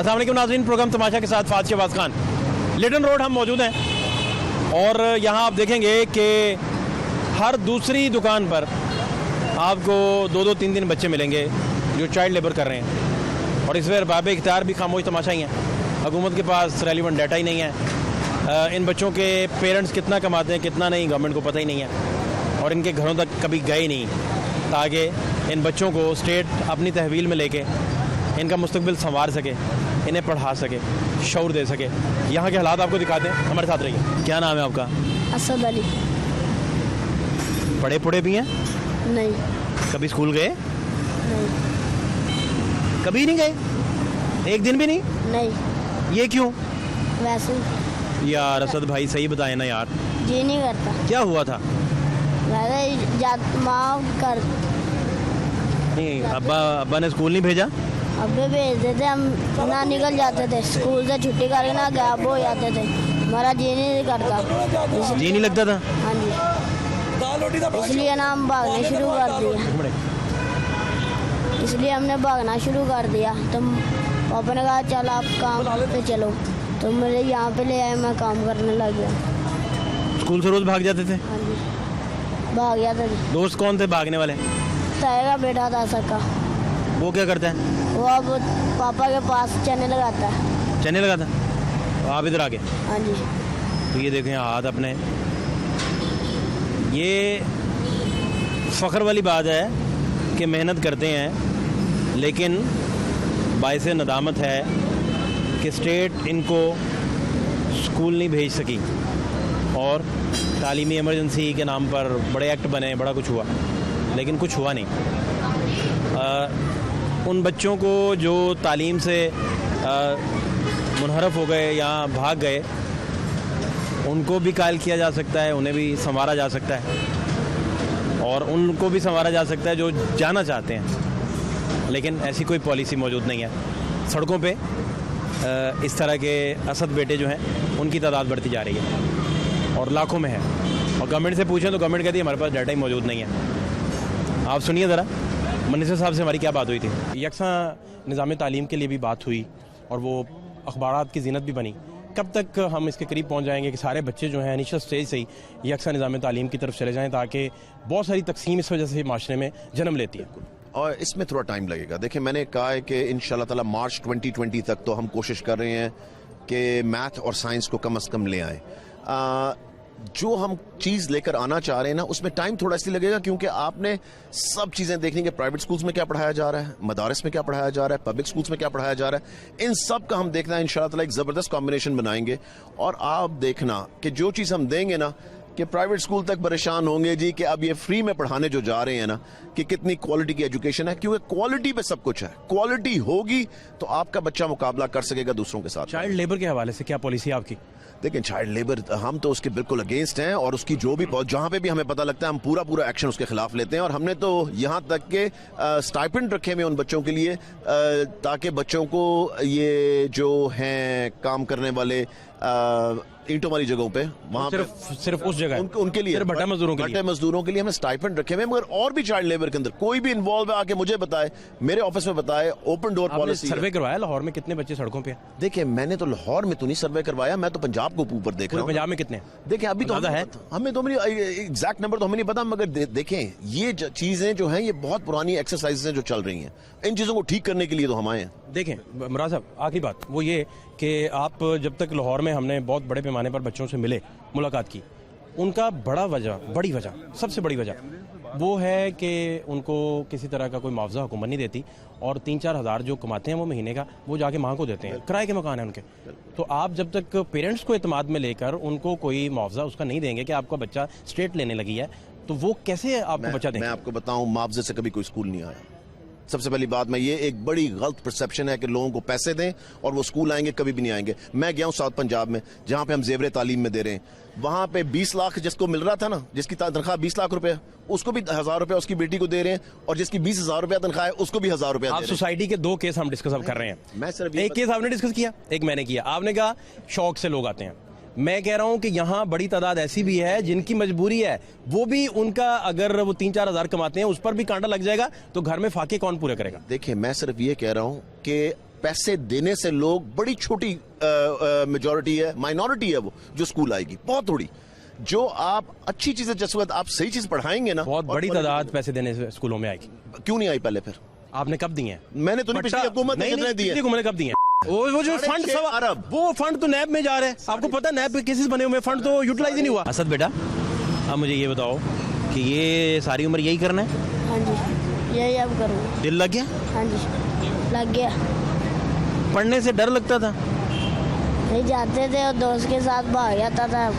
अस्सलाम वालेकुम नाज़रीन, प्रोग्राम तमाशा के साथ फात शहबाज खान। लिटन रोड हम मौजूद हैं और यहाँ आप देखेंगे कि हर दूसरी दुकान पर आपको 2-2, 3-3 बच्चे मिलेंगे जो चाइल्ड लेबर कर रहे हैं। और इस बार बाब इख्तियार भी खामोश तमाशा ही है, हुकूमत के पास रेलिवेंट डाटा ही नहीं है। इन बच्चों के पेरेंट्स कितना कमाते हैं कितना नहीं गवर्नमेंट को पता ही नहीं है और इनके घरों तक कभी गए नहीं ताकि इन बच्चों को स्टेट अपनी तहवील में लेके इनका मुस्तकबिल संवार सके, इन्हें पढ़ा सके, शऊर दे सके। यहाँ के हालात आपको दिखाते हैं, हमारे साथ रहिए। क्या नाम है आपका? असद अली। पढ़े पढ़े भी हैं? नहीं। कभी स्कूल गए? नहीं। कभी नहीं गए? एक दिन भी नहीं? नहीं। ये क्यों? वैसे ही। यार असद भाई सही बताए ना यार। जी नहीं करता। क्या हुआ था? वैसे माँ कर नहीं, अब्बा ने स्कूल नहीं भेजा? अब्बे भेज देते, हम ना निकल जाते थे स्कूल से, छुट्टी करके ना गायब हो जाते थे। हमारा जी नहीं करता। जी नहीं लगता था? हाँ जी, इसलिए ना हम भागने शुरू कर दिया। इसलिए हमने भागना शुरू कर दिया। तो पापा ने कहा चल आप काम पे चलो, तो मेरे यहाँ पे ले आए, मैं काम करने लग गया। स्कूल से रोज भाग जाते थे? हाँ जी, भाग जाते थे। दोस्त कौन थे भागने वाले? ताएगा बेटा था सबका। वो क्या करता है? वो अब पापा के पास चने लगाता है। चने लगाता? तो आप इधर आ गए? हाँ जी। तो ये देखें हाथ अपने, ये फ़ख्र वाली बात है कि मेहनत करते हैं लेकिन बाइसे नदामत है कि स्टेट इनको स्कूल नहीं भेज सकी और तालीमी इमरजेंसी के नाम पर बड़े एक्ट बने, बड़ा कुछ हुआ लेकिन कुछ हुआ नहीं। उन बच्चों को जो तालीम से मुनहरफ हो गए या भाग गए, उनको भी कायल किया जा सकता है, उन्हें भी संवारा जा सकता है और उनको भी संवारा जा सकता है जो जाना चाहते हैं। लेकिन ऐसी कोई पॉलिसी मौजूद नहीं है। सड़कों पे इस तरह के असद बेटे जो हैं उनकी तादाद बढ़ती जा रही है और लाखों में है। और गवर्नमेंट से पूछें तो गवर्नमेंट कहती है हमारे पास डाटा ही मौजूद नहीं है। आप सुनिए ज़रा, मिनिस्टर साहब से हमारी क्या बात हुई थी। यकसा निज़ाम तालीम के लिए भी बात हुई और वो अखबारात की ज़ीनत भी बनी। कब तक हम इसके करीब पहुंच जाएंगे कि सारे बच्चे जो हैं इनिशियल स्टेज से ही यकसा निज़ाम तालीम की तरफ चले जाएं, ताकि बहुत सारी तकसीम इस वजह से माशरे में जन्म लेती है और इसमें थोड़ा टाइम लगेगा। देखिए, मैंने कहा है कि इंशाल्लाह ताला मार्च 2020 तक तो हम कोशिश कर रहे हैं कि मैथ और साइंस को कम से कम ले आएँ। जो हम चीज लेकर आना चाह रहे हैं ना, उसमें टाइम थोड़ा इसलिए लगेगा क्योंकि आपने सब चीजें देखनी है। प्राइवेट स्कूल्स में क्या पढ़ाया जा रहा है, मदारस में क्या पढ़ाया जा रहा है, पब्लिक स्कूल्स में क्या पढ़ाया जा रहा है, इन सब का हम देखना है। इंशाल्लाह ताला एक जबरदस्त कॉम्बिनेशन बनाएंगे और आप देखना कि जो चीज हम देंगे ना, कि प्राइवेट स्कूल तक परेशान होंगे जी कि अब ये फ्री में पढ़ाने जो जा रहे हैं ना, कि कितनी क्वालिटी की एजुकेशन है, क्योंकि क्वालिटी पे सब कुछ है। क्वालिटी होगी तो आपका बच्चा मुकाबला कर सकेगा दूसरों के साथ। चाइल्ड लेबर के हवाले से क्या पॉलिसी आपकी? देखिए, चाइल्ड लेबर हम तो उसके बिल्कुल अगेंस्ट हैं और उसकी जो भी जहां पे भी हमें पता लगता है हम पूरा एक्शन उसके खिलाफ लेते हैं। और हमने तो यहां तक के स्टाइपेंड रखे हुए उन बच्चों के लिए ताकि बच्चों को ये जो हैं काम करने वाले ईंटों वाली जगहों पे, वहां सिर्फ उस जगह उनके लिए भट्टा मजदूरों के लिए हमें स्टाइपेंड रखे हुए। मगर और भी चाइल्ड लेबर के अंदर कोई भी इन्वॉल्व है आके मुझे बताए, मेरे ऑफिस में बताए। Open door policy. सर्वे करवाया लाहौर में कितने बच्चे सड़कों पे? देखिए, मैंने तो लाहौर में तो नहीं सर्वे करवाया, मैं तो पंजाब को ऊपर देख रहा हूं। पंजाब में कितने? देखिए, अभी तो हमें तो एग्जैक्ट नंबर तो हमें नहीं पता, मगर देखें ये चीजें जो हैं ये बहुत पुरानी एक्सरसाइजेज हैं जो चल रही हैं। इन चीजों को ठीक करने के लिए तो हम आए हैं। देखें मुराद साहब, आखिरी बात वो ये कि आप जब तक लाहौर में हमने बहुत बड़े पैमाने पर बच्चों से मिले, मुलाकात की, उनका बड़ी वजह सबसे बड़ी वजह वो है कि उनको किसी तरह का कोई मुआवजा हुकूमत नहीं देती और 3-4 हज़ार जो कमाते हैं वो महीने का, वो जाके माँ को देते हैं। किराए के मकान है उनके। तो आप जब तक पेरेंट्स को एतमाद में लेकर उनको कोई मुआवजा उसका नहीं देंगे कि आपका बच्चा स्टेट लेने लगी है, तो वो कैसे आपको बच्चा देंगे? मैं आपको बताऊं, मुआवजे से कभी कोई स्कूल नहीं आया। सबसे पहली बात मैं, ये एक बड़ी गलत परसेप्शन है कि लोगों को पैसे दें और वो स्कूल आएंगे, कभी भी नहीं आएंगे। मैं गया हूं साउथ पंजाब में जहां पे हम जेवरे तालीम में दे रहे हैं, वहां पे 20 लाख जिसको मिल रहा था ना, जिसकी तनख्वाह 20 लाख रुपए, उसको भी 1000 रुपया उसकी बेटी को दे रहे हैं और जिसकी 20,000 रुपया तनख्वाह है उसको भी 1000 रुपया। आप सोसाइटी के 2 केस हम डिस्कस कर रहे हैं। मैं सिर्फ एक केस आपने डिस्कस किया, एक मैंने किया। आपने कहा शौक से लोग आते हैं, मैं कह रहा हूं कि यहाँ बड़ी तादाद ऐसी भी है जिनकी मजबूरी है, वो भी उनका अगर वो 3-4 हज़ार कमाते हैं उस पर भी कांटा लग जाएगा तो घर में फाके कौन पूरे करेगा? देखिए, मैं सिर्फ ये कह रहा हूं कि पैसे देने से लोग, बड़ी छोटी मेजॉरिटी है, माइनॉरिटी है वो जो स्कूल आएगी, बहुत थोड़ी। जो आप अच्छी चीजें, जैसे आप सही चीज पढ़ाएंगे ना, बहुत बड़ी तादाद पैसे देने से स्कूलों में आएगी। क्यों नहीं आई पहले? फिर आपने कब दिए हैं? मैंने तो नहीं, पिछली हुकूमत ने कितने दिए? पिछली हुकूमत ने कब दिए हैं? वो जो फंड 6.5 अरब, वो फंड तो नैब में जा रहे हैं। आपको पता है नैब के केसेस बने हुए, फंड तो यूटिलाइज ही नहीं हुआ। असद बेटा, अब मुझे ये बताओ कि ये सारी उम्र यही करना है? हाँ जी, यही अब करूँगा। दिल लग गया? हाँ जी, लग गया। पढ़ने से डर लगता था? नहीं जाते थे और दोस्त के साथ भाग जाता था,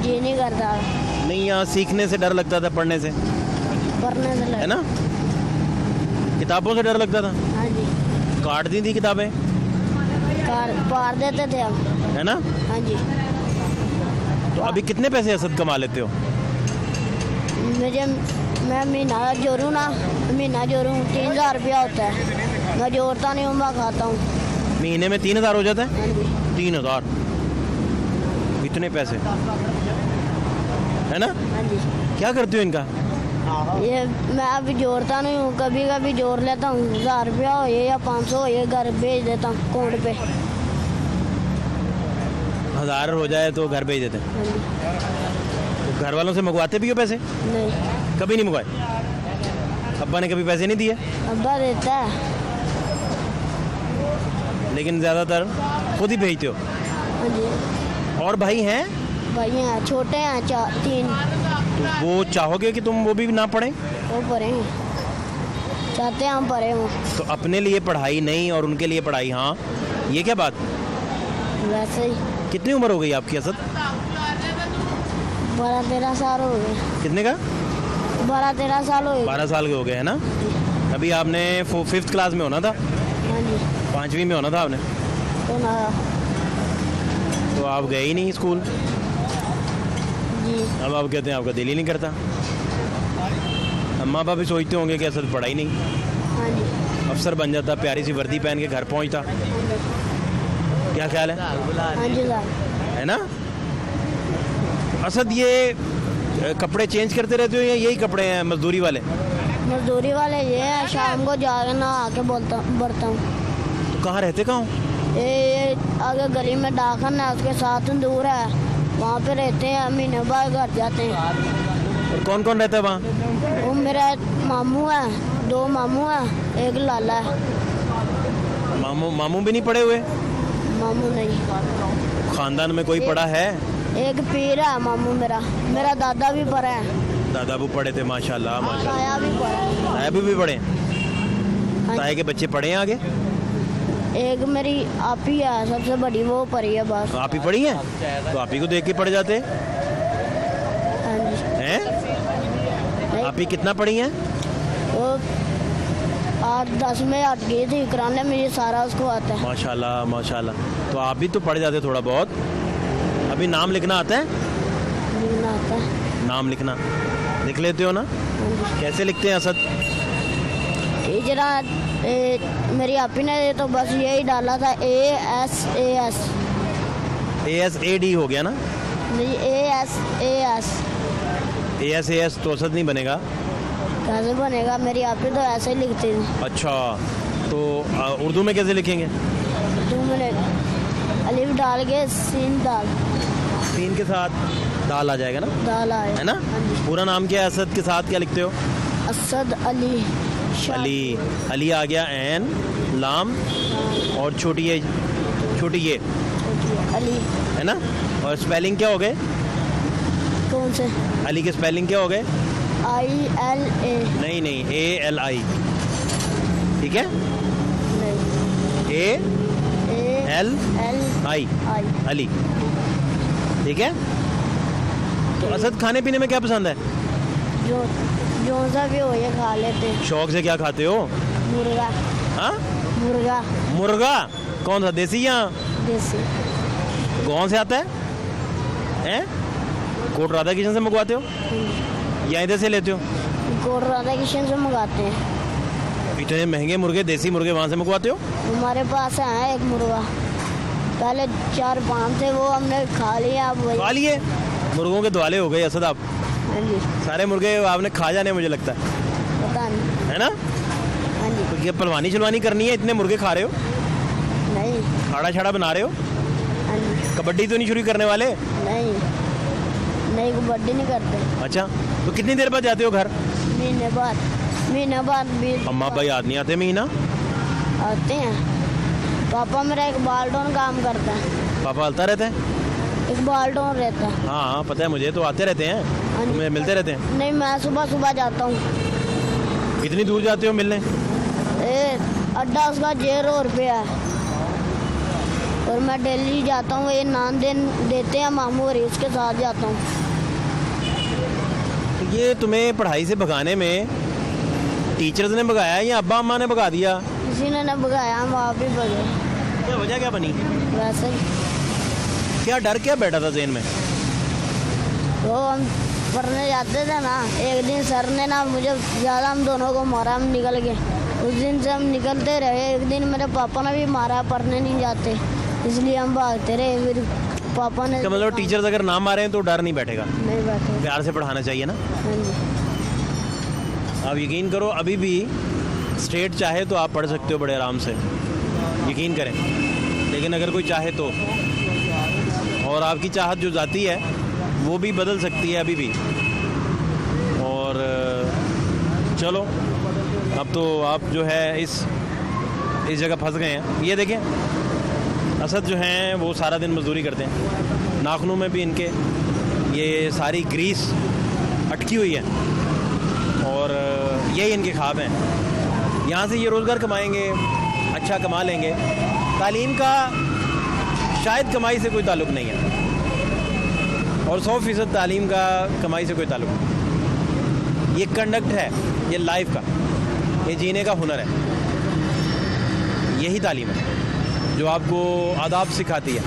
जी नहीं करता। नहीं, यहाँ सीखने से डर लगता था, पढ़ने से, पढ़ने से है ना? किताबों से डर लगता था? हाँ जी, काट दी थी किताबें, पार देते थे हम, है ना? हाँ जी। तो अभी कितने पैसे असद कमा लेते हो? मैं महीना जोड़ूँ ना, महीना जोड़ूँ 3000 रुपया होता है। मैं जोड़ता नहीं हूँ, मैं खाता हूँ। महीने में 3000 हो जाता है? हाँ जी, 3000, इतने पैसे, है ना? हाँ जी। क्या करते हो इनका? ये मैं अभी जोड़ता नहीं हूँ, कभी कभी जोड़ लेता हूँ। 1000 रुपया हो ये या 500 हो ये, घर भेज देता हूँ अकाउंट पे। 1000 हो जाए तो घर भेज देते हैं। हाँ जी। तो घर वालों से मंगवाते भी हो पैसे? नहीं, कभी नहीं मंगवाए? अब्बा ने कभी पैसे नहीं दिए? अब्बा देता है। लेकिन ज़्यादातर खुद ही भेजते हो? हाँ जी। और भाई हैं? भाई हैं, छोटे हैं, 3। तो वो चाहोगे कि तुम वो भी ना पढ़ें? वो पढ़े हैं, चाहते हैं हम पढ़े हों। तो अपने लिए पढ़ाई नहीं और उनके लिए पढ़ाई, हाँ, ये क्या बात? वैसे ही कितनी उम्र हो गई आपकी असद? 12-13 साल हो गए। कितने का? 12-13 साल हो गए। 12 साल के हो गए, है ना? अभी आपने 5th क्लास में होना था, हाँ जी, 5वीं में होना था आपने, तो ना तो आप गए ही नहीं स्कूल। जी। अब आप कहते हैं आपका दिल ही नहीं करता। अम्मा पापा भी सोचते होंगे कि असद पढ़ा ही नहीं, हाँ जी, अफसर बन जाता, प्यारी सी वर्दी पहन के घर पहुंचता। क्या ख्याल है? हाँ जी साहब। है ना? असद, ये कपड़े चेंज करते रहते हो या यही कपड़े हैं मजदूरी वाले? मजदूरी वाले ये है, शाम को जाके नहा के बढ़ता हूँ। तो कहाँ रहते, कहाँ हो? ये आगे गली में डाकन है, उसके साथ तंदूर है, वहाँ पे रहते हैं। महीने बाद घर जाते हैं। और कौन कौन रहता है वहाँ? वो मेरा मामू है, 2 मामू हैं, एक लाला है। मामू भी नहीं पढ़े हुए? मामू नहीं। खानदान में कोई पढ़ा है? एक पीर है मामू मेरा दादा भी पढ़ा है। दादा भी पढ़े थे, माशाल्लाह माशाल्लाह। ताया भी पढ़ा है। ताया भी पढ़े? हाँ ताया के बच्चे पढ़े हैं आगे? एक मेरी आप ही है सबसे बड़ी, वो पढ़ी है बस। आप ही पढ़ी हैं? तो आप ही को देख के पढ़ जाते हाँ जी। हैं? आप ही कितना पढ़ी हैं? वो 8-10 में हट गई थी कराने में, ये सारा उसको आता है। माशाल्लाह माशाल्लाह। तो आप भी तो पढ़ जाते थोड़ा बहुत। अभी नाम लिखना आता है? लिखना आता है। नाम लिखना लिख लेते हो ना? कैसे लिखते हैं असद? टीचर मेरी आपी ने तो बस यही डाला था, ASAS। ASAD हो गया ना? नहीं, ASAS। ASAS तो असद नहीं बनेगा। कैसे बनेगा? मेरी आपी तो ऐसे ही लिखती थी। अच्छा, तो उर्दू में कैसे लिखेंगे? तो मैंने अलिफ डाल के सीन डाल, सीन के साथ दाल आ जाएगा ना? दाल आया, है ना? हाँ जी। पूरा नाम क्या है असद के साथ, क्या लिखते हो? असद अली शाह। अली। अली आ गया, एन लाम और छोटी ये अली। है ना? और स्पेलिंग क्या हो गए कौन से? अली के? स्पेलिंग क्या हो गए? ILA। नहीं नहीं, ALI, ठीक है? नहीं, ALI, ALI। अली, ठीक है? तो असद खाने पीने में क्या पसंद है? जो सा भी हो ये खा लेते। शौक से क्या खाते हो? मुर्गा। हाँ? मुर्गा मुर्गा कौन सा, देसी या देसी? कौन से आता है? हैं? कोट राधा किशन से मंगवाते हो या इधर से लेते हो? कोट राधा किशन से मंगाते हैं। इतने महंगे मुर्गे, देसी मुर्गे वहाँ से मंगवाते हो? हमारे पास है एक मुर्गा, पहले 4-5 थे, वो हमने खा लिया। अब वही खा लिए? मुर्गों के दुआले हो गए असद आप। हाँ जी, सारे मुर्गे आपने खा जाने, मुझे लगता है, पता नहीं। है ना? हाँ जी, तो ये पलवानी चलवानी करनी है, इतने मुर्गे खा रहे हो? अखाड़ा छाड़ा बना रहे हो? हाँ जी। कबड्डी तो नहीं शुरू करने वाले? नहीं नहीं, कबड्डी नहीं करते। अच्छा, तो कितनी देर बाद जाते हो घर? महीने बाद भी। अम्मा अब्बा याद नहीं आते महीना? आते हैं। पापा मेरा एक बाल्टोन काम करता है। पापा हलता रहता है? एक बाल्टोन रहता है। हाँ पता है मुझे, तो आते रहते हैं, हाँ जी। तुम्हें मिलते रहते हैं? नहीं, मैं सुबह जाता हूँ। कितनी दूर जाते हो मिलने? अड्डा उसका 0 रुपया है और मैं डेली जाता हूँ। ये नान देते हैं मामू और इसके साथ जाता हूँ। तो ये तुम्हें पढ़ाई से भगाने में टीचर्स ने भगाया या अब्बा अम्मा ने भगा दिया? किसी ने भगाया, हम आप भी भगे। क्या वजह क्या बनी? वैसे ही। क्या डर क्या बैठा था ज़हन में? तो हम पढ़ने जाते थे ना, एक दिन सर ने ना मुझे ज़्यादा हम दोनों को मारा, हम निकल गए। उस दिन से हम निकलते रहे। एक दिन मेरे पापा ने भी मारा, पढ़ने नहीं जाते, इसलिए हम भागते रहे। फिर पापा ने। इसका मतलब टीचर्स अगर ना मारे हैं तो डर नहीं बैठेगा? नहीं बैठे। प्यार से पढ़ाना चाहिए ना? हाँ जी। आप यकीन करो, अभी भी स्टेट चाहे तो आप पढ़ सकते हो बड़े आराम से, यकीन करें। लेकिन अगर कोई चाहे तो, और आपकी चाहत जो जाती है वो भी बदल सकती है अभी भी। और चलो, अब तो आप जो है इस जगह फंस गए हैं। ये देखें, असद जो हैं वो सारा दिन मजदूरी करते हैं, नाखूनों में भी इनके ये सारी ग्रीस अटकी हुई है और यही इनके ख्वाब हैं। यहाँ से ये रोज़गार कमाएंगे, अच्छा कमा लेंगे। तालीम का शायद कमाई से कोई ताल्लुक़ नहीं है, और 100% तालीम का कमाई से कोई ताल्लुक़ नहीं। ये कंडक्ट है, ये लाइफ का, ये जीने का हुनर है। यही तालीम है जो आपको आदाब सिखाती है,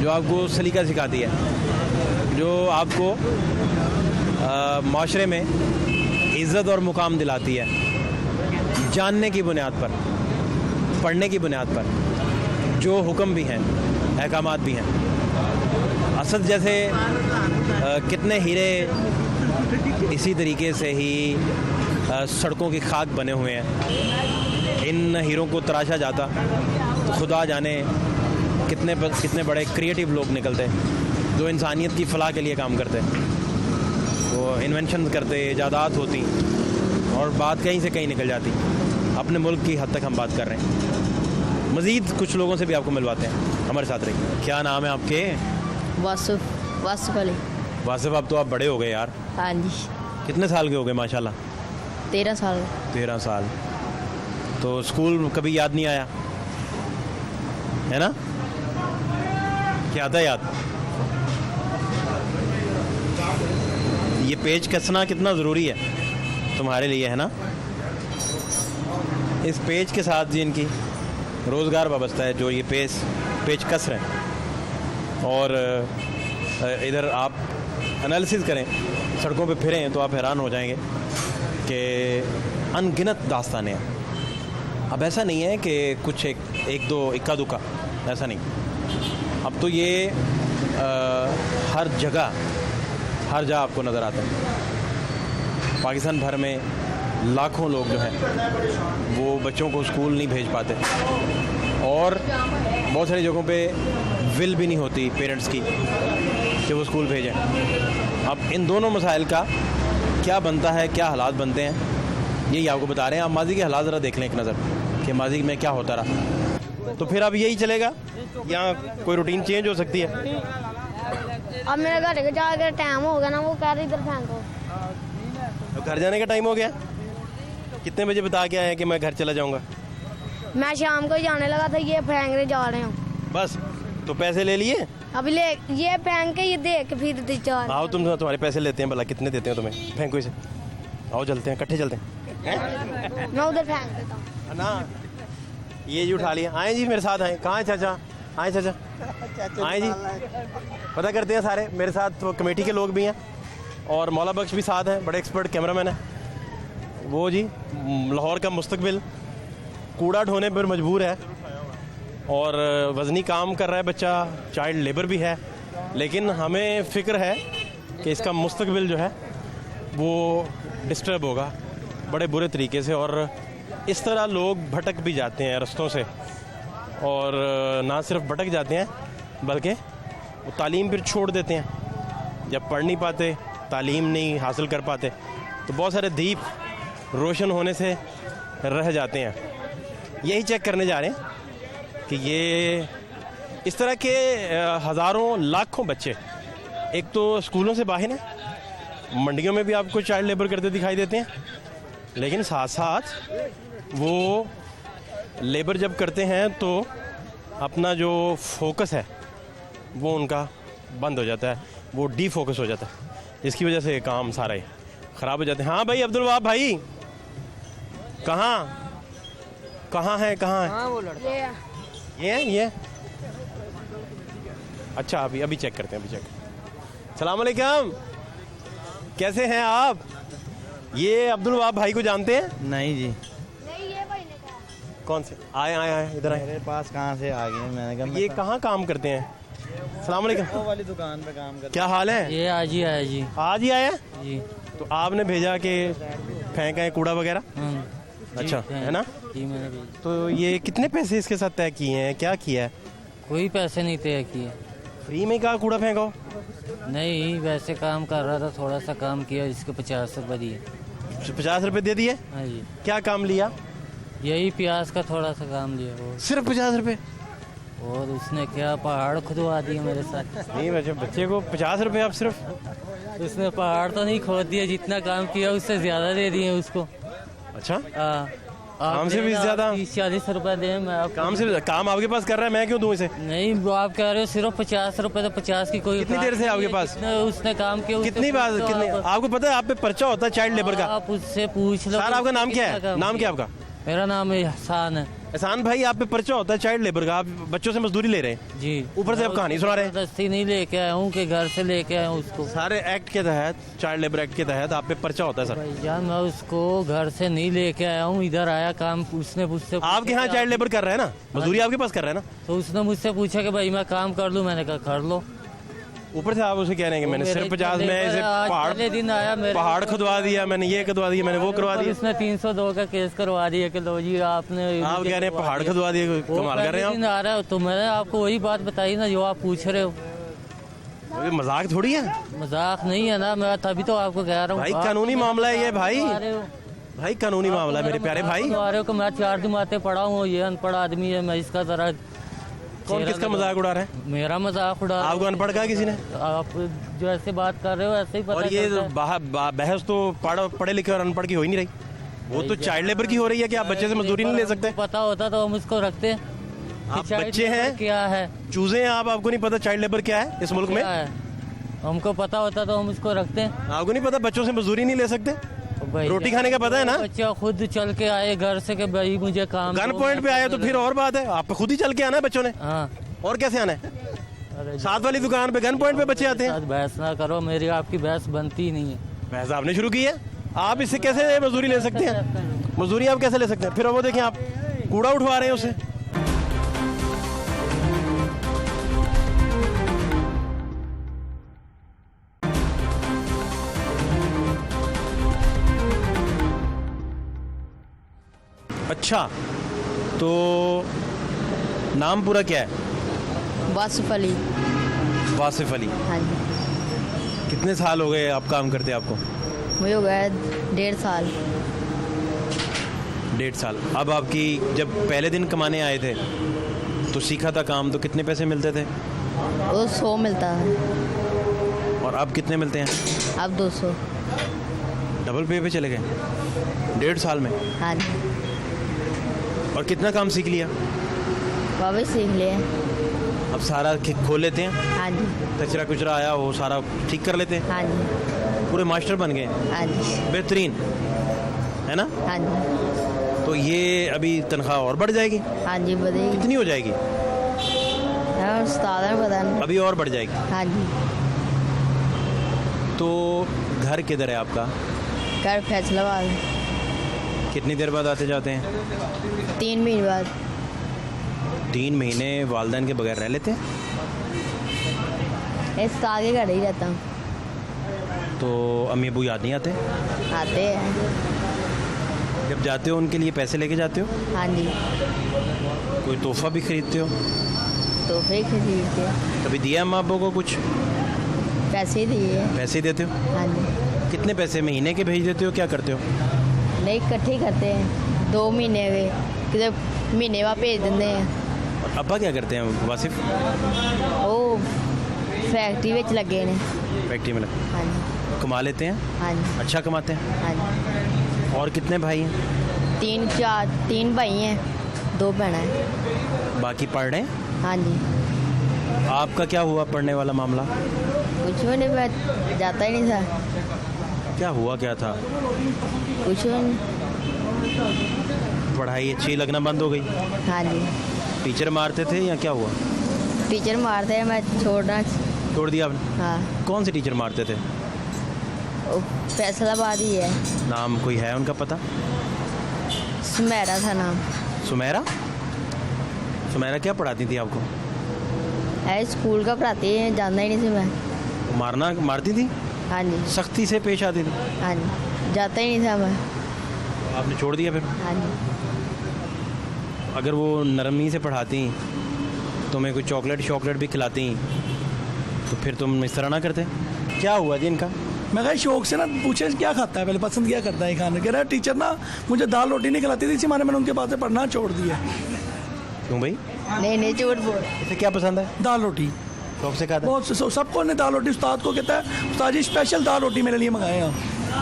जो आपको सलीका सिखाती है, जो आपको माशरे में इज़्ज़त और मुकाम दिलाती है, जानने की बुनियाद पर, पढ़ने की बुनियाद पर, जो हुक्म भी हैं, अहकामात भी हैं। असद जैसे कितने हीरे इसी तरीके से ही सड़कों की खाक बने हुए हैं। इन हीरों को तराशा जाता तो खुदा जाने कितने बड़े क्रिएटिव लोग निकलते जो इंसानियत की फलाह के लिए काम करते, वो इन्वेंशन करते, इजादात होती और बात कहीं से कहीं निकल जाती। अपने मुल्क की हद तक हम बात कर रहे हैं। मज़ीद कुछ लोगों से भी आपको मिलवाते हैं, हमारे साथ रहिए। क्या नाम है आपके? वासिफ अली। वासिफ, अब तो आप बड़े हो गए यार। हाँ जी। कितने साल के हो गए माशाल्लाह? 13 साल। 13 साल। तो स्कूल कभी याद नहीं आया है ना? क्या आता है याद? ये पेच कसना कितना ज़रूरी है तुम्हारे लिए, है ना? इस पेच के साथ जी इनकी रोज़गार वाबस्ता है, जो ये पेच कस रहे हैं। और इधर आप एनालिसिस करें, सड़कों पे फिरें तो आप हैरान हो जाएंगे कि अनगिनत दास्तानें हैं। अब ऐसा नहीं है कि कुछ एक दो इक्का दुक्का, ऐसा नहीं। अब तो ये हर जगह आपको नज़र आता है। पाकिस्तान भर में लाखों लोग जो हैं वो बच्चों को स्कूल नहीं भेज पाते, और बहुत सारी जगहों पे विल भी नहीं होती पेरेंट्स की कि वो स्कूल भेजें। अब इन दोनों मसाइल का क्या बनता है, क्या हालात बनते हैं, यही आपको बता रहे हैं। आप माजी के हालात ज़रा देख लें एक नज़र कि माजी में क्या होता रहा, तो फिर अब यही चलेगा या कोई रूटीन चेंज हो सकती है? अब मेरे घर के जाकर टाइम हो गया ना, वो कह रही इधर फेंको। तो घर जाने का टाइम हो गया? कितने बजे बता के आए हैं कि मैं घर चला जाऊंगा? मैं शाम को जाने लगा था, ये फेंक रहे जा रहे हो। बस, तो पैसे ले लिए? अभी ले ये फेंक के ये देख फिर जा। आओ, तुम्हारे पैसे लेते हैं, भला कितने देते हैं तुम्हें? फेंको इसे, आओ चलते हैं, इकट्ठे चलते हैं। मैं उधर फेंक देता हूँ ना, ये जी उठा लिया। आए जी मेरे साथ, आए। कहाँ है चाचा? आए चाचा, आए जी। पता करते हैं सारे मेरे साथ, तो कमेटी के लोग भी हैं और मौला बख्श भी साथ हैं, बड़े एक्सपर्ट कैमरामैन है वो जी। लाहौर का मुस्तकबिल कूड़ा ढोने पर मजबूर है और वज़नी काम कर रहा है बच्चा, चाइल्ड लेबर भी है, लेकिन हमें फ़िक्र है कि इसका मुस्तकबिल जो है वो डिस्टर्ब होगा बड़े बुरे तरीके से। और इस तरह लोग भटक भी जाते हैं रास्तों से, और ना सिर्फ भटक जाते हैं बल्कि वो तालीम फिर छोड़ देते हैं। जब पढ़ नहीं पाते, तालीम नहीं हासिल कर पाते, तो बहुत सारे दीप रोशन होने से रह जाते हैं। यही चेक करने जा रहे हैं कि ये इस तरह के हज़ारों लाखों बच्चे एक तो स्कूलों से बाहर हैं, मंडियों में भी आपको चाइल्ड लेबर करते दिखाई देते हैं, लेकिन साथ साथ वो लेबर जब करते हैं तो अपना जो फोकस है वो उनका बंद हो जाता है, वो डी फोकस हो जाता है, जिसकी वजह से काम सारा ही ख़राब हो जाते हैं। हाँ भाई अब्दुल वहाब भाई, कहाँ है ये है ये। अच्छा अभी चेक करते हैं, अभी चेक। सलाम अलैकुम, कैसे हैं आप? ये अब्दुल वहाब भाई को जानते हैं? नहीं जी, कौन से? आए इधर आए। मेरे पास कहाँ से आ गए? मैंने कहा ये कहाँ काम करते हैं? सलाम अलैकुम। वो वाली दुकान पे काम करते क्या हाल है? ये आज ही आया जी। आज ही आया जी तो आपने भेजा कि फेंका कूड़ा वगैरह? अच्छा है ना? जी मैंने भेजा। तो ये कितने पैसे इसके साथ तय किए हैं, क्या किया है? कोई पैसे नहीं तय किए। फ्री में कहा कूड़ा फेंको? नहीं, वैसे काम कर रहा था, थोड़ा सा काम किया, इसके 50 रुपये दिए। 50 रुपए दे दिए? हाँ जी, क्या काम लिया? यही प्याज का थोड़ा सा काम लिया वो। सिर्फ 50 रुपए? और उसने क्या पहाड़ खुदवा दिए मेरे साथ। नहीं बच्चे को 50 रुपए आप सिर्फ? उसने पहाड़ तो नहीं खोद दिया, जितना काम किया उससे ज़्यादा दे दिए उसको। अच्छा हाँ, काम से भी ज़्यादा? 30-40 रुपए दें। मैं आप काम से काम आपके पास कर रहा है, मैं क्यों दूं इसे? नहीं, वो आप कह रहे हो सिर्फ 50 रुपए, तो 50 की कोई कितनी देर से आपके पास? उसने काम किया। कितनी बार? कितनी? आपको पता है आप पे पर्चा होता है चाइल्ड लेबर का? आप उससे पूछ लो। सर आपका नाम क्या है? नाम क्या आपका? मेरा नाम एहसान है। एहसान भाई, आप पे पर्चा होता है चाइल्ड लेबर का, आप बच्चों से मजदूरी ले रहे हैं, जी। ऊपर से आप कहानी सुना रहे हैं। जबरदस्ती नहीं लेके आया हूँ कि घर से लेके आया हूँ उसको। सारे एक्ट के तहत, चाइल्ड लेबर एक्ट के तहत आप पे पर्चा होता है सर। भाईजान मैं उसको घर से नहीं लेके आया हूँ, इधर आया काम, उसने मुझसे आपके यहाँ चाइल्ड लेबर कर रहा है ना, मजदूरी आपके पास कर रहा है ना, तो उसने मुझसे पूछा कि भाई मैं काम कर लूँ, मैंने कहा कर लो। ऊपर से आप उसे कह रहे हैं कि मैंने सिर्फ 50 में इसे पहले दिन आया पहाड़ खुदवा दिया, मैंने ये खुदवा दिया, मैंने वो करवा दिया। उसने 302 का केस करवा दिया कि लो जी आपने। आप कह रहे हैं पहाड़ खुदवा दिए, कमाल कर रहे हैं आ रहा है, तो मैंने आपको वही बात बताई ना जो आप पूछ रहे हो। आप। मजाक थोड़ी है, मजाक नहीं है ना, मैं तभी तो आपको कह रहा हूँ। भाई कानूनी मामला है ये भाई, भाई कानूनी मामला है मेरे प्यारे भाई। आ रहे हो कि मैं 4 जमातें पढ़ा हूँ, ये अनपढ़ आदमी है, मैं इसका जरा। कौन किसका मजाक उड़ा रहा है? मेरा मजाक उड़ा। आपको अनपढ़ कहा किसी ने? आप जो ऐसे बात कर रहे हो ऐसे ही पता और ये चलता है। बहस तो पढ़े लिखे और अनपढ़ की हो ही नहीं रही, वो तो चाइल्ड लेबर की हो रही है कि आप बच्चे से मजदूरी नहीं ले सकते। पता होता तो हम उसको रखते। आप child बच्चे labor हैं, क्या है, चूजे हैं आप, आपको नहीं पता चाइल्ड लेबर क्या है इस मुल्क में? क्या है? हमको पता होता तो हम उसको रखते हैं। आपको नहीं पता बच्चों से मजदूरी नहीं ले सकते? भाई रोटी खाने का पता है ना? बच्चा खुद चल के आए घर से कि भाई मुझे काम गन दो, पॉइंट पे आए तो फिर और बात है, आप खुद ही चल के आना है बच्चों ने, हाँ। और कैसे आना है? अरे साथ वाली दुकान पे गन पॉइंट पे बच्चे आते हैं। साथ बहस ना करो, मेरी आपकी बहस बनती ही नहीं है। बहस आपने शुरू की है, आप इससे कैसे मजदूरी ले सकते हैं? मजदूरी आप कैसे ले सकते हैं? फिर वो देखें आप कूड़ा उठवा रहे हैं उससे। अच्छा तो नाम पूरा क्या है? वासिफ अली। वासिफ अली। हाँ जी, कितने साल हो गए आप काम करते हैं आपको? मुझे हो गया 1.5 साल। 1.5 साल। अब आपकी जब पहले दिन कमाने आए थे तो सीखा था काम, तो कितने पैसे मिलते थे? वो 100 मिलता है, और अब कितने मिलते हैं? अब 200। डबल पे पे चले गए 1.5 साल में। हाँ जी, और कितना काम सीख लिया? वापस सीख लिए। अब सारा खोल लेते हैं, हाँ जी, कचरा कुचरा आया हो सारा ठीक कर लेते हैं, हाँ जी, पूरे मास्टर बन गए, हाँ जी, बेहतरीन है ना? हाँ जी, तो ये अभी तनख्वाह और बढ़ जाएगी? हाँ जी, बढ़ेगी। कितनी हो जाएगी? उस्ताद ने बताया। अभी और बढ़ जाएगी। हाँ जी। तो घर किधर है आपका? घर फैसलाबाद। कितनी देर बाद आते जाते हैं? 3 महीने बाद। 3 महीने वालिदैन के बगैर रह लेते हैं? उस्ताद के घर ही रहता हूँ। तो अम्मी अबू याद नहीं आते? आते हैं। जब जाते हो उनके लिए पैसे लेके जाते हो? हाँ जी। कोई तोहफा भी खरीदते हो? तोहफे खरीदते, कभी दिया माँ बाप को कुछ? पैसे दिए। पैसे देते हो? हाँ जी। कितने पैसे महीने के भेज देते हो, क्या करते हो? नहीं, इकट्ठे ही करते हैं, 2 महीने के कितने महीने बाद भेज देते हैं। और अब्बा क्या करते हैं वासिफ? वो फैक्ट्री में लगे ने। फैक्ट्री में लगे। हाँ जी। कमा लेते हैं? हाँ जी। अच्छा कमाते हैं? हाँ जी। और कितने भाई हैं? 3 भाई हैं, 2 बहनें हैं। बाकी पढ़ रहे हैं? हाँ जी। आपका क्या हुआ पढ़ने वाला मामला? कुछ भी नहीं, मैं जाता ही नहीं था। क्या हुआ, क्या था? कुछ भी नहीं। पढ़ाई अच्छी लगना बंद हो गई? हाँ जी। टीचर मारते थे या क्या हुआ? टीचर मारते हैं, मैं छोड़ दिया आपने? हाँ। कौन से टीचर मारते थे? वो फैसलाबाद ही है। नाम कोई है उनका पता? सुमेरा था नाम। सुमेरा? सुमेरा क्या पढ़ाती थी आपको? है स्कूल का पढ़ाती है, जानना ही नहीं थी मैं। मारती थी? हाँ जी। सख्ती से पेश आती थी? हाँ जी, जाता ही नहीं था मैं। आपने छोड़ दिया फिर? हाँ जी। अगर वो नरमी से पढ़ाती, तुम्हें कोई चॉकलेट भी खिलाती, तो फिर तुम इस तरह ना करते? क्या हुआ जी इनका? मैं कहा शौक से ना पूछे क्या खाता है, पहले पसंद क्या करता है खाना। कह रहा है टीचर ना मुझे दाल रोटी नहीं खिलाती थी, इसी माने मैंने उनके पास से पढ़ना छोड़ दिया। क्यों भाई? नहीं, झूठ बोल। इसे क्या पसंद है? दाल रोटी शौक से खाता है? बहुत सबको ने दाल रोटी। उस्ताद को कहता है उस्ताद जी स्पेशल दाल रोटी मेरे लिए मंगाए आप।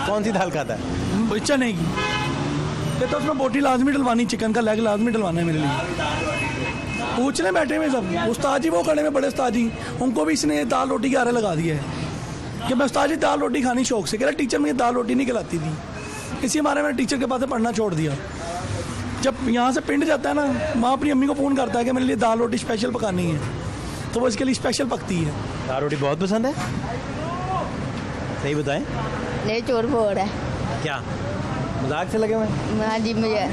कौन सी दाल खाता है? चने की। कहता उसमें बोटी लाजमी डलवानी, चिकन का लेग लाजमी डलवाना है मेरे लिए। पूछने बैठे हुए सब उस्ताद जी, वो खड़े में बड़े उस्ताद जी, उनको भी इसने दाल रोटी के आरे लगा दिया है कि मैं उस्ताद जी दाल रोटी खानी शौक से। कह रहा टीचर मुझे दाल रोटी नहीं खिलाती थी, इसी हमारे मैंने टीचर के पास से पढ़ना छोड़ दिया। जब यहाँ से पिंड जाता है ना, माँ अपनी अम्मी को फ़ोन करता है कि मेरे लिए दाल रोटी स्पेशल पकानी है, तो वो इसके लिए स्पेशल पकती है। दाल रोटी बहुत पसंद है? सही बताएं? नहीं, झूठ बोल रहा है। क्या मजाक से लगे हुए? हाँ जी, मुझे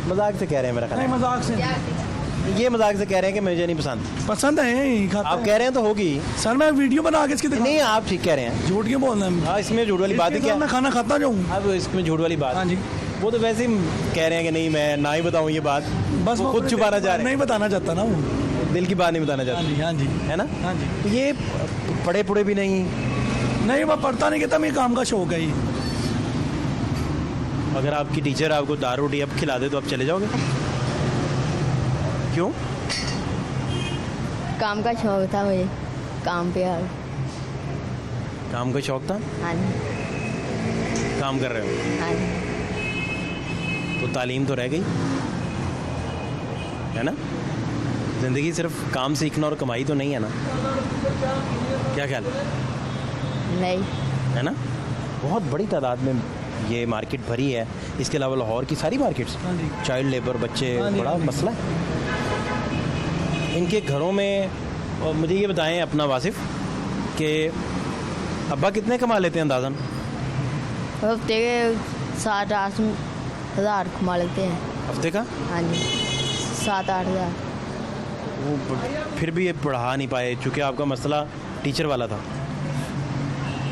मजाक से कह रहे हैं मेरा ख्याल नहीं, है। मजाक से ये मजाक से कह रहे हैं कि मुझे नहीं पसंद। पसंद है, खाता आप कह रहे हैं तो होगी। सर मैं वीडियो बना के इसकी नहीं, आप ठीक कह रहे हैं। झूठ क्यों बोलना है? हाँ, इसमें झूठ वाली बात है क्या? मैं खाना खाता जाऊँ। अब इसमें झूठ वाली बात। हाँ जी। वो तो वैसे ही कह रहे हैं कि नहीं मैं ना ही बताऊं ये बात, बस वो खुद छुपाना चाह रहे नहीं हैं, बताना चाहता ना वो। दिल की बात नहीं बताना हाँ चाहते, जी, हाँ जी, है ना? हाँ जी। तो ये पढ़े पुढ़े भी नहीं? नहीं, मैं पढ़ता नहीं, कहता मेरे काम का शौक है ये। अगर आपकी टीचर आपको दाल रोटी अब खिला दे तो आप चले जाओगे? क्यों? काम का शौक था मुझे, काम पे आ। काम का शौक था? हाँ जी। काम कर रहे हो हाँ जी। तो तालीम तो रह गई, है ना? ज़िंदगी सिर्फ काम सीखना और कमाई तो नहीं है ना? क्या ख्याल है? नहीं। है ना? बहुत बड़ी तादाद में ये मार्केट भरी है। इसके अलावा लाहौर की सारी मार्केट्स, हाँ जी। चाइल्ड लेबर, बच्चे, हाँ जी, बड़ा हाँ जी। मसला है इनके घरों में। और मुझे ये बताएं अपना वासिफ कि अब्बा कितने कमा लेते हैं अंदाज़न? हफ्ते के 7-8 हज़ार कमा लेते हैं। हफ्ते का? हाँ जी, 7-8 हज़ार। वो फिर भी ये पढ़ा नहीं पाए चूँकि आपका मसला टीचर वाला था,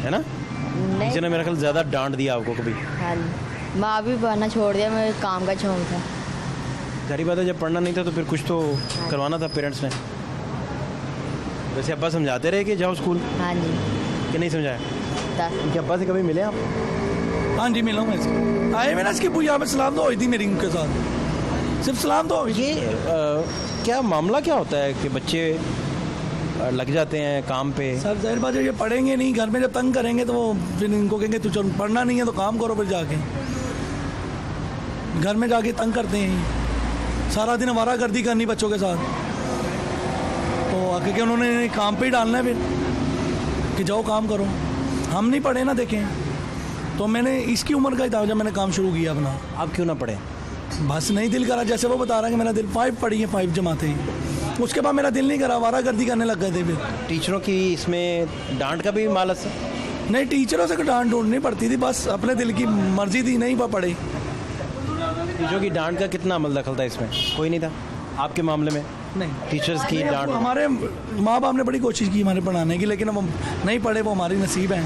है ना? नहीं। टीचर ने मेरा ख्याल ज़्यादा डांट दिया आपको कभी? हाँ जी, माँ भी पढ़ना छोड़ दिया, मेरे काम का शौक था। जारी बात है, जब पढ़ना नहीं था तो फिर कुछ तो करवाना था पेरेंट्स ने। वैसे अब्बा समझाते रहे कि जाओ स्कूल, हाँ जी। कि नहीं समझाया? इनके अब्बा से कभी मिले आप? हाँ जी, मिला हूँ मैं इसके। आए मैंने इसकी पूजा में सलाम तो हुई थी मेरी उनके साथ, सिर्फ सलाम तो हुई। ये क्या मामला क्या होता है कि बच्चे लग जाते हैं काम पे? सर जाहिर बात है, ये पढ़ेंगे नहीं, घर में जब तंग करेंगे तो वो फिर इनको कहेंगे तू चल पढ़ना नहीं है तो काम करो, फिर जाके घर में जाके तंग करते हैं। सारा दिन आवारागर्दी करनी बच्चों के साथ, तो आके के उन्होंने काम पे ही डालना है फिर कि जाओ काम करो। हम नहीं पढ़े ना, देखें तो मैंने इसकी उम्र का ही था जब मैंने काम शुरू किया अपना। आप क्यों ना पढ़े? बस नहीं दिल करा, जैसे वो बता रहा है कि मेरा दिल 5 पढ़ी है, 5 जमाते ही, उसके बाद मेरा दिल नहीं करा, आवारागर्दी करने लग गए थे फिर। टीचरों की इसमें डांट का भी मालस है? नहीं, टीचरों से डांट ढूंढनी पड़ती थी, बस अपने दिल की मर्जी थी, नहीं पढ़े। टीचरों की डांट का कितना अमल दखल था इसमें? कोई नहीं था आपके मामले में? नहीं, टीचर्स की डांट? हमारे माँ बाप ने बड़ी कोशिश की हमारे पढ़ाने की, लेकिन अब हम नहीं पढ़े, वो हमारी नसीब है।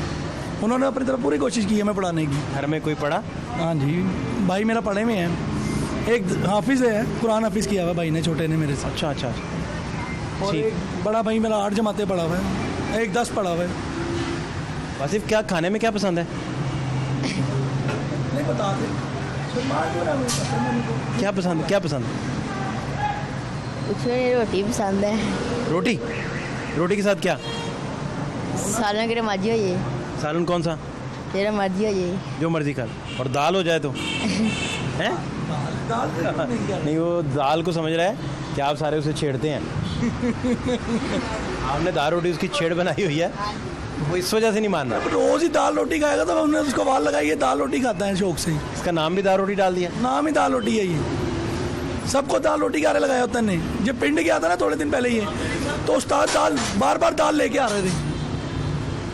उन्होंने अपनी तरफ पूरी कोशिश की हमें पढ़ाने की। घर में कोई पढ़ा? हाँ जी, भाई मेरा पढ़े में है, एक हाफिज़ है, कुरान हाफिज़ किया हुआ भाई ने, छोटे ने मेरे से। अच्छा अच्छा अच्छा। और ठीक। एक बड़ा भाई मेरा 8 जमातें पढ़ा हुआ है, एक 10 पढ़ा हुआ है। वासिफ, क्या खाने में क्या पसंद है? नहीं बता दे क्या पसंद, क्या पसंद? उसमें रोटी पसंद है, रोटी? रोटी के साथ क्या? सालन के मर्जी हो जाए, सालन कौन सा? तेरा मर्जी हो जाए। जो मर्जी खा। और दाल हो जाए तो हैं? नहीं, वो दाल को समझ रहा है कि आप सारे उसे छेड़ते हैं। आपने दाल रोटी उसकी छेड़ बनाई हुई है, वो इस वजह से नहीं मान रहा। रोज़ ही दाल रोटी खाएगा तो हमने उसको वाल लगाई है, दाल रोटी खाता है शौक से। इसका नाम भी दाल रोटी डाल दिया। नाम ही दाल रोटी है ये, सबको दाल रोटी का लगाया होता ने। जब पिंड गया था ना थोड़े दिन पहले ये, तो उस्ताद दाल बार बार दाल लेके आ रहे थे।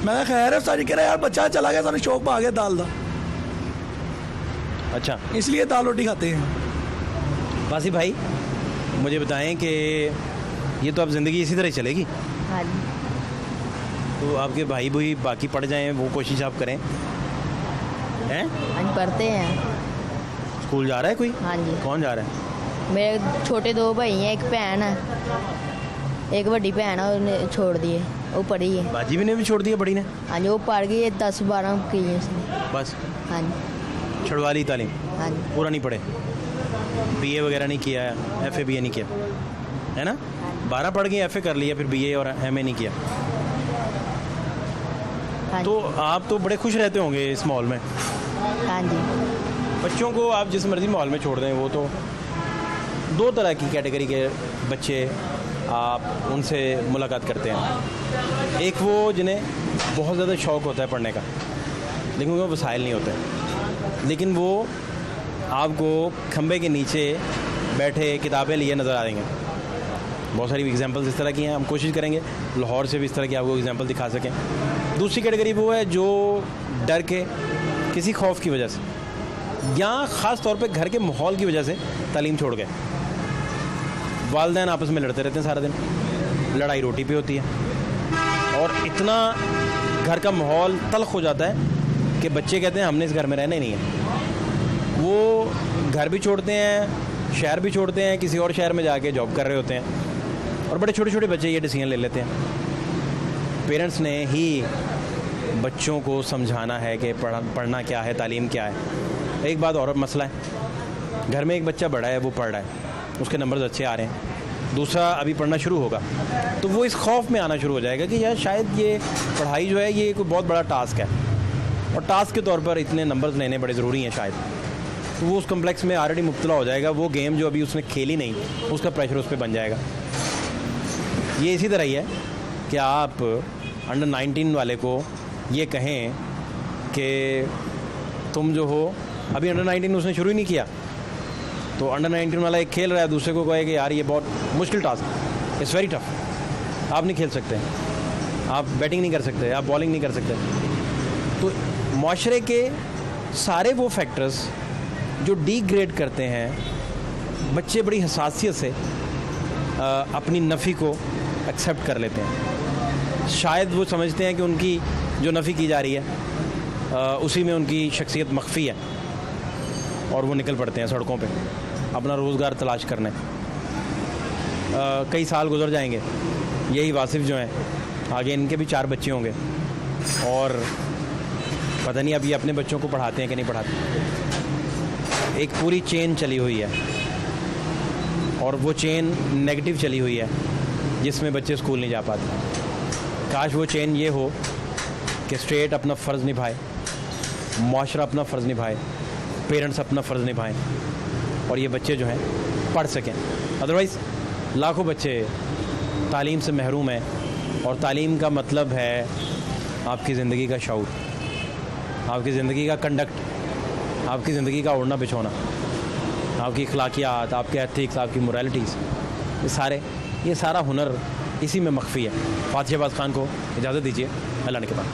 मैं खैर है, उस्ताद जी कह रहे यार बच्चा चला गया, सारे शौक में आ गया दाल दा, अच्छा इसलिए दाल रोटी खाते हैं। वासिफ भाई, मुझे बताएं कि ये तो अब ज़िंदगी इसी तरह ही चलेगी, हाँ जी, तो आपके भाई भी बाकी पढ़ जाएं, वो कोशिश आप करें। हैं? हाँ जी, पढ़ते हैं। स्कूल जा रहा है कोई? हाँ जी, कौन जा रहा है? मेरे छोटे 2 भाई हैं, एक भैन है, एक बड़ी भैन है, उसने छोड़ दिए, वो पढ़ी है। बाजी भी ने भी छोड़ दिया बड़ी ने? हाँ जी, वो पढ़ गई है, 10-12 की है उसने। बस हाँ जी, छुड़वा ली तालीम, हाँ जी, पूरा नहीं पढ़े, बीए वगैरह नहीं किया, एफए बीए नहीं किया, है ना? 12 पढ़ गए, एफए कर लिया, फिर बीए और एमए नहीं किया। हाँ तो जी, आप तो बड़े खुश रहते होंगे इस माहौल में। हाँ जी, बच्चों को आप जिस मर्जी माहौल में छोड़ दें, वो तो 2 तरह की कैटेगरी के बच्चे आप उनसे मुलाकात करते हैं। एक वो जिन्हें बहुत ज़्यादा शौक़ होता है पढ़ने का, लेकिन उनके वसाइल नहीं होते, लेकिन वो आपको खंबे के नीचे बैठे किताबें लिए नज़र आ देंगे। बहुत सारी एग्जांपल्स इस तरह की हैं, हम कोशिश करेंगे लाहौर से भी इस तरह की आपको एग्जांपल दिखा सकें। दूसरी कैटेगरी वो है जो डर के, किसी खौफ की वजह से, या ख़ास तौर पे घर के माहौल की वजह से तालीम छोड़ गए। वालिदैन आपस में लड़ते रहते हैं सारा दिन, लड़ाई रोटी पे होती है, और इतना घर का माहौल तल्ख हो जाता है कि बच्चे कहते हैं हमने इस घर में रहना ही नहीं है। वो घर भी छोड़ते हैं, शहर भी छोड़ते हैं, किसी और शहर में जाके जॉब कर रहे होते हैं, और बड़े छोटे छोटे बच्चे ये डिसीजन ले लेते हैं। पेरेंट्स ने ही बच्चों को समझाना है कि पढ़ना क्या है, तालीम क्या है। एक बात और मसला है, घर में एक बच्चा बड़ा है, वो पढ़ रहा है, उसके नंबर्स अच्छे आ रहे हैं, दूसरा अभी पढ़ना शुरू होगा, तो वो इस खौफ में आना शुरू हो जाएगा कि यार शायद ये पढ़ाई जो है ये कोई बहुत बड़ा टास्क है, और टास्क के तौर पर इतने नंबर्स लेने बड़े ज़रूरी हैं शायद। तो वो उस कम्प्लेक्स में ऑलरेडी मुब्तला हो जाएगा, वो गेम जो अभी उसने खेली नहीं उसका प्रेशर उस पर बन जाएगा। ये इसी तरह ही है कि आप अंडर 19 वाले को ये कहें कि तुम जो हो, अभी अंडर 19 उसने शुरू ही नहीं किया, तो अंडर 19 वाला एक खेल रहा है, दूसरे को कहे कि यार ये बहुत मुश्किल टास्क है, इट्स वेरी टफ, आप नहीं खेल सकते, आप बैटिंग नहीं कर सकते, आप बॉलिंग नहीं कर सकते। तो माशरे के सारे वो फैक्टर्स जो डिग्रेड करते हैं, बच्चे बड़ी हसासियत से अपनी नफ़ी को एक्सेप्ट कर लेते हैं। शायद वो समझते हैं कि उनकी जो नफ़ी की जा रही है उसी में उनकी शख्सियत मख्फी है, और वो निकल पड़ते हैं सड़कों पे अपना रोज़गार तलाश करने। कई साल गुजर जाएंगे, यही वासिफ जो हैं आगे इनके भी 4 बच्चे होंगे, और पता नहीं अब ये अपने बच्चों को पढ़ाते हैं कि नहीं पढ़ाते। एक पूरी चेन चली हुई है, और वो चेन नेगेटिव चली हुई है, जिसमें बच्चे स्कूल नहीं जा पाते। काश वो चेन ये हो कि स्टेट अपना फ़र्ज़ निभाए, माशरा अपना फ़र्ज़ निभाए, पेरेंट्स अपना फ़र्ज़ निभाएं, और ये बच्चे जो हैं पढ़ सकें। अदरवाइज़ लाखों बच्चे तालीम से महरूम हैं, और तालीम का मतलब है आपकी ज़िंदगी का शऊर, आपकी ज़िंदगी का कंडक्ट, आपकी ज़िंदगी का ओढ़ना बिछोना, आपकी अखलाकियात, आपके एथिक्स, आपकी मोरालिटीज़, ये सारा हुनर इसी में मख्फी है। फातिह शहबाज खान को इजाज़त दीजिए, अल्लाह ने के बाद।